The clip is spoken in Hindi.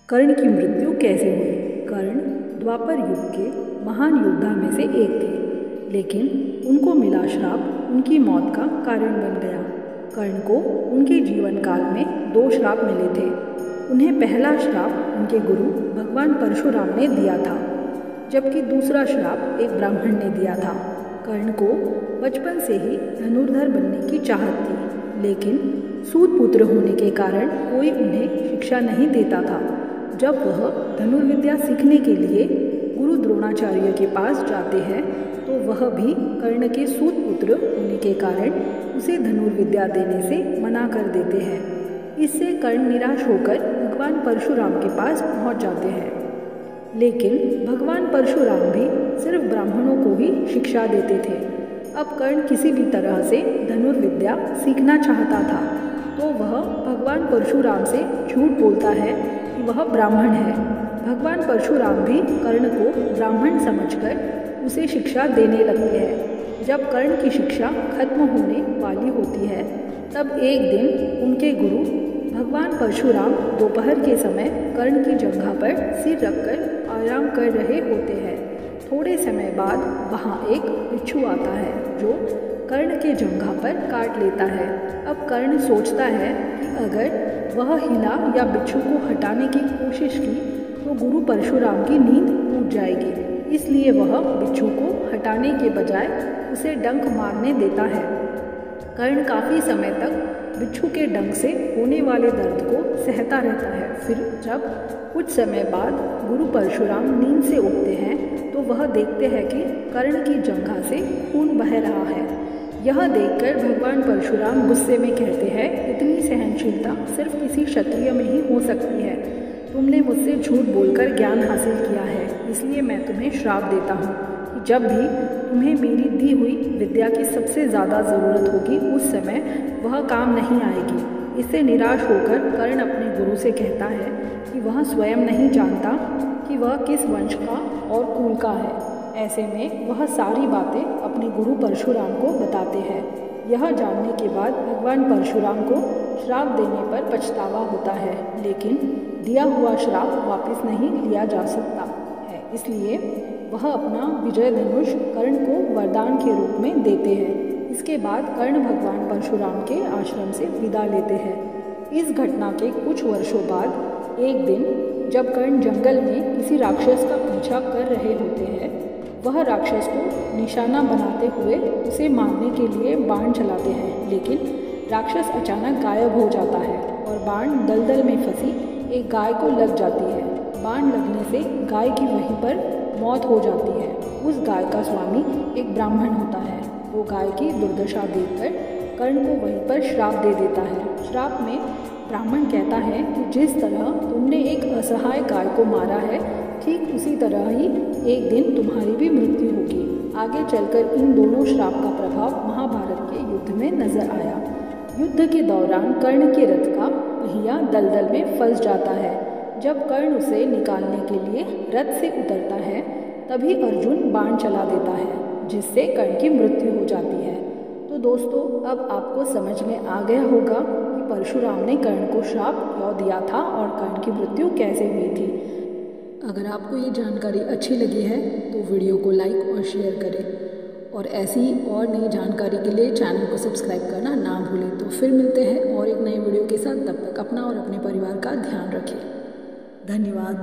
कर्ण की मृत्यु कैसे हुई? कर्ण द्वापर युग के महान योद्धा में से एक थे, लेकिन उनको मिला श्राप उनकी मौत का कारण बन गया। कर्ण को उनके जीवन काल में 2 श्राप मिले थे। उन्हें पहला श्राप उनके गुरु भगवान परशुराम ने दिया था, जबकि दूसरा श्राप एक ब्राह्मण ने दिया था। कर्ण को बचपन से ही धनुर्धर बनने की चाहत थी, लेकिन सूत पुत्र होने के कारण कोई उन्हें शिक्षा नहीं देता था। जब वह धनुर्विद्या सीखने के लिए गुरु द्रोणाचार्य के पास जाते हैं, तो वह भी कर्ण के सूत पुत्र होने के कारण उसे धनुर्विद्या देने से मना कर देते हैं। इससे कर्ण निराश होकर भगवान परशुराम के पास पहुंच जाते हैं, लेकिन भगवान परशुराम भी सिर्फ ब्राह्मणों को ही शिक्षा देते थे। अब कर्ण किसी भी तरह से धनुर्विद्या सीखना चाहता था, तो वह भगवान परशुराम से झूठ बोलता है कि वह ब्राह्मण है। भगवान परशुराम भी कर्ण को ब्राह्मण समझकर उसे शिक्षा देने लगते हैं। जब कर्ण की शिक्षा खत्म होने वाली होती है, तब एक दिन उनके गुरु भगवान परशुराम दोपहर के समय कर्ण की जंघा पर सिर रखकर आराम कर रहे होते हैं। थोड़े समय बाद वहाँ एक बिच्छू आता है, जो कर्ण के जंघा पर काट लेता है। अब कर्ण सोचता है कि अगर वह हिला या बिच्छू को हटाने की कोशिश की तो गुरु परशुराम की नींद टूट जाएगी, इसलिए वह बिच्छू को हटाने के बजाय उसे डंक मारने देता है। कर्ण काफ़ी समय तक बिच्छू के डंक से होने वाले दर्द को सहता रहता है। फिर जब कुछ समय बाद गुरु परशुराम नींद से उठते हैं, तो वह देखते हैं कि कर्ण की जंघा से खून बह रहा है। यह देखकर भगवान परशुराम गुस्से में कहते हैं, इतनी सहनशीलता सिर्फ किसी क्षत्रिय में ही हो सकती है। तुमने मुझसे झूठ बोलकर ज्ञान हासिल किया है, इसलिए मैं तुम्हें श्राप देता हूँ कि जब भी तुम्हें मेरी दी हुई विद्या की सबसे ज़्यादा ज़रूरत होगी, उस समय वह काम नहीं आएगी। इससे निराश होकर कर्ण अपने गुरु से कहता है कि वह स्वयं नहीं जानता कि वह किस वंश का और कुल का है। ऐसे में वह सारी बातें अपने गुरु परशुराम को बताते हैं। यह जानने के बाद भगवान परशुराम को श्राप देने पर पछतावा होता है, लेकिन दिया हुआ श्राप वापस नहीं लिया जा सकता है। इसलिए वह अपना विजय धनुष कर्ण को वरदान के रूप में देते हैं। इसके बाद कर्ण भगवान परशुराम के आश्रम से विदा लेते हैं। इस घटना के कुछ वर्षों बाद एक दिन जब कर्ण जंगल में किसी राक्षस का पीछा कर रहे होते हैं, वह राक्षस को निशाना बनाते हुए उसे मारने के लिए बाण चलाते हैं, लेकिन राक्षस अचानक गायब हो जाता है और बाण दलदल में फंसी एक गाय को लग जाती है। बाण लगने से गाय की वहीं पर मौत हो जाती है। उस गाय का स्वामी एक ब्राह्मण होता है। वो गाय की दुर्दशा देखकर कर्ण को वहीं पर श्राप दे देता है। श्राप में ब्राह्मण कहता है कि जिस तरह तुमने एक असहाय गाय को मारा है, ठीक उसी तरह ही एक दिन तुम्हारी भी मृत्यु होगी। आगे चलकर इन दोनों श्राप का प्रभाव महाभारत के युद्ध में नजर आया। युद्ध के दौरान कर्ण के रथ का पहिया दलदल में फंस जाता है। जब कर्ण उसे निकालने के लिए रथ से उतरता है, तभी अर्जुन बाण चला देता है, जिससे कर्ण की मृत्यु हो जाती है। तो दोस्तों, अब आपको समझ में आ गया होगा कि परशुराम ने कर्ण को श्राप क्यों दिया था और कर्ण की मृत्यु कैसे हुई थी। अगर आपको ये जानकारी अच्छी लगी है तो वीडियो को लाइक और शेयर करें, और ऐसी और नई जानकारी के लिए चैनल को सब्सक्राइब करना ना भूलें। तो फिर मिलते हैं और एक नई वीडियो के साथ। तब तक अपना और अपने परिवार का ध्यान रखें। धन्यवाद।